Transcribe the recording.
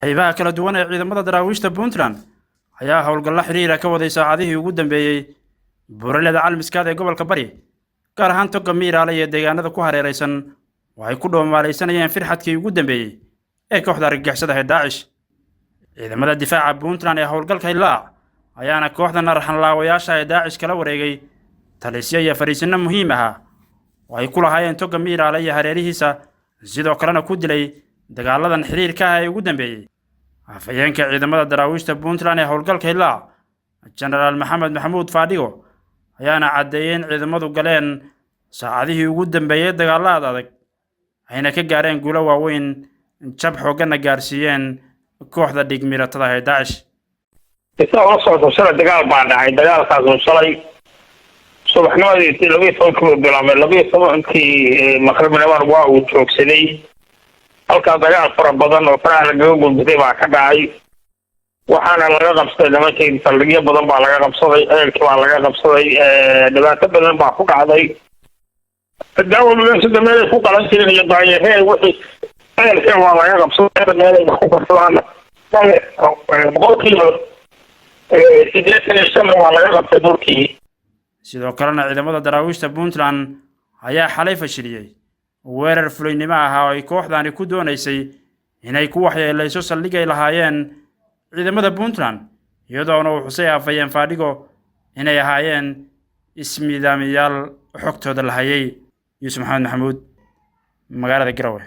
qaybaha kala duwan ee ciidamada daraawiishta Puntland ayaa howlgalla xiriir ka waday saacadihii ugu dambeeyay buuraleyda Calmiskaad ee gobolka Bari gaar ahaan Toga Miiraale iyo deegaanada ku hareeraysan waxay ku dhoomaaleysanayeen firxadkii ugu dambeeyay ee kooxda argagixisada ee Daacish. ciidamada difaaca Puntland ee howlgalka Hilaac ayaana kooxda narxanlaawayaasha ee Daacish kala wareegay talisyo iyo fariisino muhiim ah oo ay ku lahaayeen Toga Miiraale iyo hareerihiisa sidoo kalena ku dilay dagaaladan xiriirka ah ee ugu dambeeyay. afayeenka ciidamada daraawiishta Puntland ee howlgalka Hilaac General Maxamed Maxamuud Faadhigo ayaana caddeeyay in ciidamadu galeen saacadihii ugu dambeeyay dagaalada adag ayna ka gaareen guulo waaweyn jab xoogana gaarsiiyeen kooxda dhigmiratada ee Daacish. isagoo la socdo shalay dagaal baa dhacay. dagaalkaas oo shalay subaxnimadii 12 bilaabmay 12 maqribnimada waa uu joogsaday. halka dagaal fara badan oo faraha laga gudbay baa ka dhacay. waxaana laga qabsaday nimankii saldhigyo badan baa laga qabsaday, eelkii baa laga qabsaday, dhibaato badan baa ku dhacday. dawladda meel ku qalan jirin iyo baayahay wixii eelkii waa laga qabsaday meel ay ku qarsadaan. boqolkiiba 85 waa laga qabtay dhulkii. sidoo kalena ciidamada daraawiishta Puntland ayaa xalay fashiliyay weerar fulinimo ah oo ay kooxdani ku doonaysay inay ku waxyeeleyso saldhigay lahaayeen ciidamada Puntland iyadoona uu xusay afayeen Faadhigo inay ahaayeen ismiidaamiyaal xogtooda la hayay. Yuusuf Maxamed Maxamuud, magaalada Garowe.